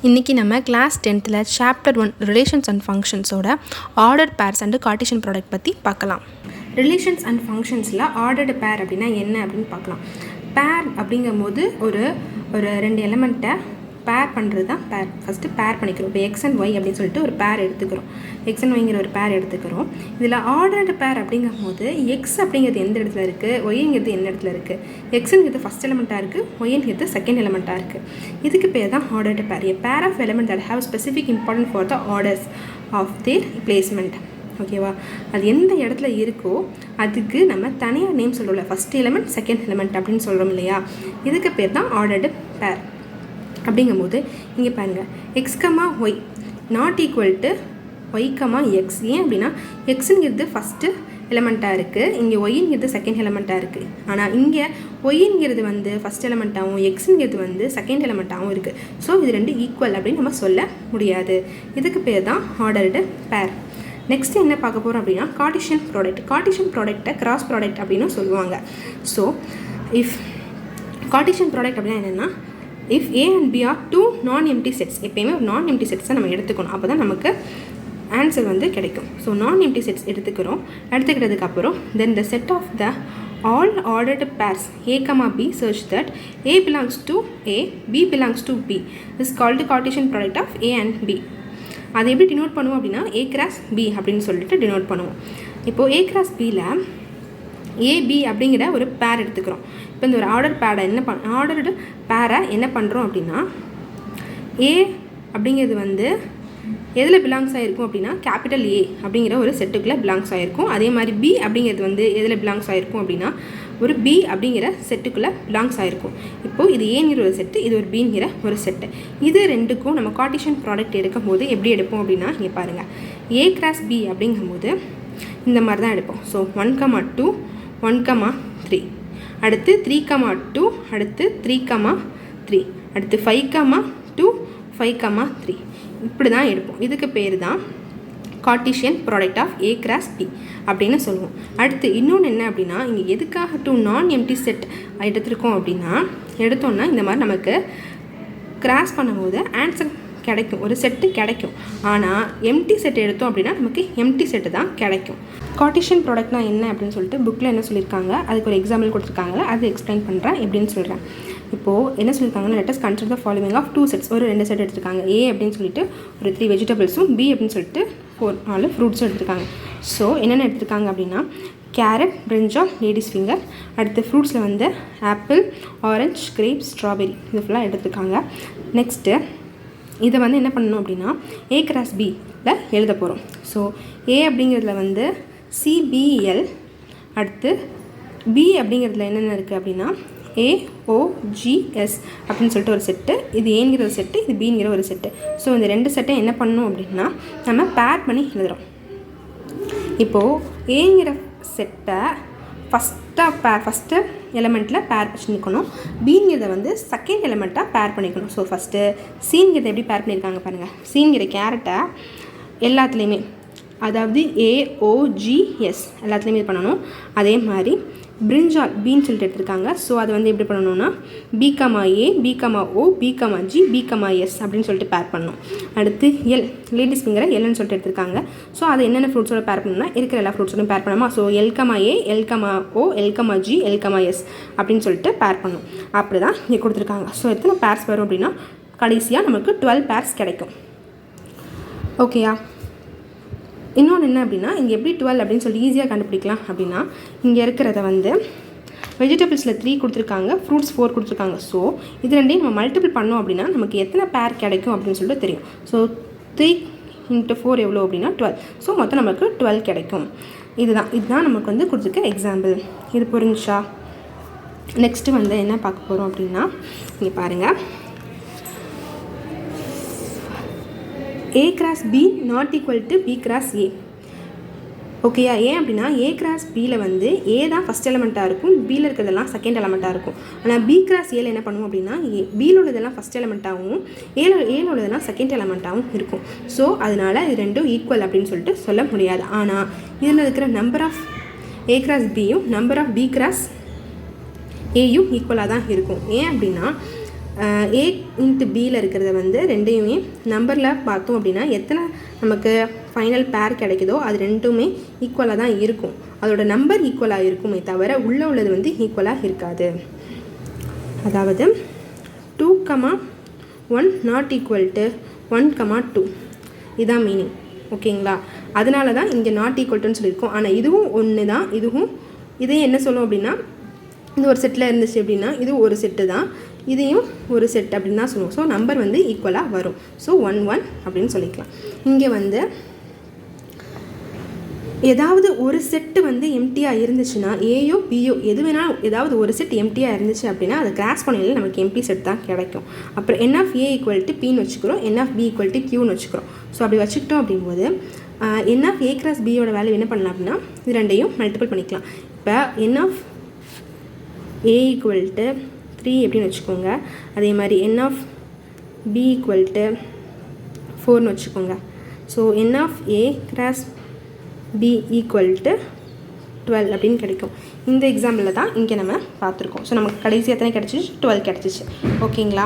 இன்றைக்கி நம்ம class 10th chapter 1 relations and ஃபங்க்ஷன்ஸோட ordered pairs and Cartesian product பற்றி பார்க்கலாம். ரிலேஷன்ஸ் அண்ட் ஃபங்க்ஷன்ஸில் ஆர்டர்டு பேர் அப்படின்னா என்ன அப்படின்னு பார்க்கலாம். பேர் அப்படிங்கும்போது ஒரு ரெண்டு எலிமெண்ட்டை பேர் பண்ணுறது தான் பேர். ஃபஸ்ட்டு பேர் பண்ணிக்கிறோம். இப்போ எக்ஸ் அண்ட் ஒய் அப்படின்னு சொல்லிட்டு ஒரு பேர் எடுத்துக்கிறோம். எக்ஸ் அண்ட் ஒய்ங்கிற ஒரு பேர் எடுத்துக்கிறோம். இதில் ஆர்டர்டு பேர் அப்படிங்கும்போது எக்ஸ் அப்படிங்கிறது எந்த இடத்துல இருக்குது, ஒய்ங்கிறது எந்த இடத்துல இருக்குது. எக்ஸுங்கிறது ஃபஸ்ட் எலிமெண்ட்டாக இருக்குது, ஒய்ங்கிறது செகண்ட் எலிமெண்ட்டாக இருக்குது. இதுக்கு பேர் தான் ordered pair. A pair of element that have specific important for the orders of their placement. ஓகேவா? அது எந்த இடத்துல இருக்கோ அதுக்கு நம்ம தனியாக நேம் சொல்கிறோம்ல, ஃபஸ்ட் எலிமெண்ட் செகண்ட் எலிமெண்ட் அப்படின்னு சொல்கிறோம் இல்லையா, இதுக்கு பேர் தான் ஆர்டர்டு பேர். அப்படிங்கும்போது இங்கே பாருங்கள், X comma Y not equal to Y comma X. ஏன் அப்படின்னா எக்ஸுங்கிறது ஃபஸ்ட்டு எலிமெண்ட்டாக இருக்குது, இங்கே ஒய்ங்கிறது செகண்ட் எலிமெண்ட்டாக இருக்குது. ஆனால் இங்கே ஒய்ங்கிறது வந்து ஃபஸ்ட் எலிமெண்ட்டாகவும் எக்ஸுங்கிறது வந்து செகண்ட் எலிமெண்ட்டாகவும் இருக்குது. ஸோ இது ரெண்டு ஈக்குவல் அப்படின்னு நம்ம சொல்ல முடியாது. இதுக்கு பேர் தான் ஆர்டர்டு பேர். நெக்ஸ்ட்டு என்ன பார்க்க போகிறோம் அப்படின்னா கார்ட்டீசியன் ப்ராடக்ட். கார்ட்டீசியன் ப்ராடக்ட்டை கிராஸ் ப்ராடக்ட் அப்படின்னு சொல்லுவாங்க. ஸோ இஃப் கார்ட்டீசியன் ப்ராடக்ட் அப்படின்னா என்னென்னா, if A and B are two non empty sets. எப்போயுமே ஒரு நான் எம்டி செட்ஸை நம்ம எடுத்துக்கணும், அப்போ தான் நமக்கு ஆன்சர் வந்து கிடைக்கும். ஸோ நான் எம்டி செட்ஸ் எடுத்துக்கிறதுக்கப்புறம் then the set of the all ordered pairs a comma b such that a belongs to a, b belongs to b is called the Cartesian product of a and b. அதை எப்படி denote பண்ணுவோம் அப்படின்னா a cross b அப்படின்னு சொல்லிட்டு denote பண்ணுவோம். இப்போது a cross bயில் AB அப்படிங்கிற ஒரு பேர் எடுத்துக்கிறோம். இப்போ இந்த ஒரு ஆர்டர்டு பேரை என்ன பண்ணுறோம் அப்படின்னா, ஏ அப்படிங்கிறது வந்து எதில் பிலாங்ஸ் ஆகிருக்கும் அப்படின்னா கேபிட்டல் ஏ அப்படிங்கிற ஒரு செட்டுக்குள்ளே பிலாங்ஸ் ஆகிருக்கும். அதே மாதிரி பி அப்படிங்கிறது வந்து எதில் பிலாங்ஸ் ஆகிருக்கும் அப்படின்னா ஒரு பி அப்படிங்கிற செட்டுக்குள்ளே பிலாங்ஸ் ஆகிருக்கும். இப்போது இது ஏங்கிற ஒரு செட்டு, இது ஒரு பிங்கிற ஒரு செட்டு. இது ரெண்டுக்கும் நம்ம கார்ட்டீசியன் ப்ராடக்ட் எடுக்கும் போது எப்படி எடுப்போம் அப்படின்னா, இங்கே பாருங்கள், ஏ கிராஸ் பி அப்படிங்கும்போது இந்த மாதிரி தான் எடுப்போம். ஸோ 1, 2, 1, 3, அடுத்து 3, 2, அடுத்து 3, 3, அடுத்து 5, 2, 5, 3, இப்படி தான் எடுப்போம். இதுக்கு பேர் தான் Cartesian product of A cross B அப்படின்னு சொல்லுவோம். அடுத்து இன்னொன்று என்ன அப்படின்னா, இங்கே எதுக்காக டூ நான் எம்டி செட் எடுத்துருக்கோம் அப்படின்னா, எடுத்தோன்னா இந்த மாதிரி நமக்கு கிராஸ் பண்ணும்போது ஆன்சர் கிடைக்கும், ஒரு செட்டு கிடைக்கும். ஆனால் எம்டி செட் எடுத்தோம் அப்படின்னா நமக்கு எம்டி செட்டு தான் கிடைக்கும். கார்ட்டீசியன் ப்ராடக்ட்னா என்ன அப்படின்னு சொல்லிட்டு புக்கில் என்ன சொல்லியிருக்காங்க, அதுக்கு ஒரு எக்ஸாம்பிள் கொடுத்துருக்காங்க, அது எக்ஸ்பிளைன் பண்ணுறேன் எப்படின்னு சொல்கிறேன். இப்போது என்ன சொல்லியிருக்காங்கன்னா, let us consider the following of 2 sets. ஒரு 2 செட் எடுத்துருக்காங்க. ஏ அப்படின்னு சொல்லிட்டு ஒரு 3 வெஜிடபிள்ஸும், பி அப்படின்னு சொல்லிட்டு 4 ஃப்ரூட்ஸும் எடுத்துருக்காங்க. ஸோ என்னென்ன எடுத்துருக்காங்க அப்படின்னா, கேரட், பிரிஞ்சால், லேடிஸ் ஃபிங்கர், அடுத்து ஃப்ரூட்ஸில் வந்து ஆப்பிள், ஆரஞ்ச், கிரேப், ஸ்ட்ராபெரி, இது ஃபுல்லாக எடுத்துருக்காங்க. நெக்ஸ்ட்டு இதை வந்து என்ன பண்ணணும் அப்படின்னா ஏ கிராஸ் பியில் எழுத போகிறோம். ஸோ ஏ அப்படிங்கிறதுல வந்து சிபிஎல், அடுத்து பி அப்படிங்கிறதுல என்னென்ன இருக்குது அப்படின்னா ஏஓஜிஎஸ் அப்படின்னு சொல்லிட்டு ஒரு செட்டு, இது ஏங்கிற ஒரு செட்டு, இது பிங்கிற ஒரு செட்டு. ஸோ இந்த ரெண்டு செட்டை என்ன பண்ணணும் அப்படின்னா நம்ம பேர் பண்ணி எழுதுகிறோம். இப்போது ஏங்கிற செட்டை ஃபஸ்ட்டு எலிமெண்ட்டில் பேர் பண்ணிக்கணும், பிங்கிறத வந்து செகண்ட் எலிமெண்ட்டாக பேர் பண்ணிக்கணும். ஸோ ஃபஸ்ட்டு சீன்கிறத எப்படி பேர் பண்ணியிருக்காங்க பாருங்கள். சீன்கிற கேரட்டை எல்லாத்துலேயுமே, அதாவது ஏஓஜிஎஸ் எல்லாத்துலேயுமே இது பண்ணணும். அதே மாதிரி பிரிஞ்சால் பின்னு சொல்லிட்டு எடுத்துருக்காங்க. ஸோ அதை வந்து எப்படி பண்ணணும்னா B, B, O, B, G, B, S அப்படின்னு சொல்லிட்டு பேர் பண்ணணும். அடுத்து எல், லேடிஸ் ஃபிங்கரை எல்னு சொல்லிட்டு எடுத்துருக்காங்க. ஸோ அதை என்னென்ன ஃப்ரூட்ஸோட பேர் பண்ணணும்னா இருக்கிற எல்லா ஃப்ரூட்ஸோடும் பேர் பண்ணணுமா. So L, A, L, O, L, G, L, S அப்படின்னு சொல்லிட்டு பேர் பண்ணணும். அப்படி தான் இங்கே கொடுத்துருக்காங்க. ஸோ எத்தனை பேர்ஸ் வரும் அப்படின்னா கடைசியாக நமக்கு 12 பேர்ஸ் கிடைக்கும். ஓகேயா? இன்னொன்று என்ன அப்படின்னா, இங்கே எப்படி 12 அப்படின்னு சொல்லி ஈஸியாக கண்டுபிடிக்கலாம் அப்படின்னா, இங்கே இருக்கிறத வந்து வெஜிடபிள்ஸில் 3 கொடுத்துருக்காங்க, ஃப்ரூட்ஸ் 4 கொடுத்துருக்காங்க. ஸோ இது ரெண்டையும் நம்ம மல்டிபிள் பண்ணோம் அப்படின்னா நமக்கு எத்தனை பேர் கிடைக்கும் அப்படின்னு சொல்லிட்டு தெரியும். ஸோ 3 × 4 எவ்வளோ அப்படின்னா 12. ஸோ மொத்தம் நமக்கு 12 கிடைக்கும். இதுதான் நமக்கு வந்து கொடுத்துருக்க எக்ஸாம்பிள். இது புரிஞ்சுச்சா? நெக்ஸ்ட்டு வந்து என்ன பார்க்க போகிறோம் அப்படின்னா, இங்கே பாருங்கள், A cross B not equal to B cross A. ஓகேயா? ஏன் அப்படின்னா ஏ கிராஸ் பியில் வந்து ஏ தான் ஃபஸ்ட் எலிமெண்ட்டாக இருக்கும், பியில் இருக்கிறதெல்லாம் செகண்ட் எலிமெண்ட்டாக இருக்கும். ஆனால் பி கிராஸ் ஏல என்ன பண்ணுவோம் அப்படின்னா பியில் உள்ளதெல்லாம் ஃபஸ்ட் எலிமெண்ட்டாகவும் ஏல உள்ளதெல்லாம் செகண்ட் எலிமெண்ட்டாகவும் இருக்கும். ஸோ அதனால் இது ரெண்டும் ஈக்குவல் அப்படின்னு சொல்லிட்டு சொல்ல முடியாது. ஆனால் இதில் இருக்கிற நம்பர் ஆஃப் ஏ கிராஸ் பியும் நம்பர் ஆஃப் பி கிராஸ் ஏயும் ஈக்குவலாக தான் இருக்கும். ஏன் அப்படின்னா A இன்ட்டு பியில் இருக்கிறத வந்து ரெண்டையுமே நம்பரில் பார்த்தோம் அப்படின்னா எத்தனை நமக்கு ஃபைனல் பேர் கிடைக்குதோ அது ரெண்டுமே ஈக்குவலாக தான் இருக்கும். அதோட நம்பர் ஈக்குவலாக இருக்குமே தவிர உள்ளது வந்து ஈக்குவலாக இருக்காது. அதாவது 2,1 நாட் ஈக்குவல் டு 1,2 இதுதான் மீனிங். ஓகேங்களா? அதனால தான் இங்கே நாட் ஈக்குவல்ட்டுன்னு சொல்லியிருக்கோம். ஆனால் இதுவும் ஒன்று தான். இதையும் என்ன சொல்லும் அப்படின்னா, இது ஒரு செட்டில் இருந்துச்சு அப்படின்னா இது ஒரு செட்டு தான், இதையும் ஒரு செட் அப்படின்னு தான் சொல்லுவோம். ஸோ நம்பர் வந்து ஈக்குவலாக வரும். ஸோ 1 1 அப்படின்னு சொல்லிக்கலாம். இங்கே வந்து ஏதாவது ஒரு செட்டு வந்து எம்டியாக இருந்துச்சுன்னா ஏயோ பியோ எது வேணாலும் ஏதாவது ஒரு செட் எம்டியாக இருந்துச்சு அப்படின்னா அதை கிராஸ் பண்ணையில் நமக்கு எம்டி செட் தான் கிடைக்கும். அப்புறம் n of a equal to பின்னு வச்சுக்கிறோம், n of b equal to க்யூன்னு வச்சுக்கிறோம். ஸோ அப்படி வச்சுக்கிட்டோம் அப்படிங்கும்போது n ஆஃப் a கிராஸ் பியோட வேல்யூ என்ன பண்ணலாம் அப்படின்னா இது ரெண்டையும் மல்டிபிள் பண்ணிக்கலாம். இப்போ n of a equal to 3 எப்படின்னு வச்சுக்கோங்க. அதே மாதிரி n of b equal to 4ன்னு வச்சுக்கோங்க. So n of a cross b equal to 12 அப்படின்னு கிடைக்கும். இந்த எக்ஸாம்பிளில் தான் இங்கே நம்ம பார்த்துருக்கோம். ஸோ நமக்கு கடைசி எத்தனை கிடச்சிச்சு? 12 கிடச்சிச்சு. ஓகேங்களா?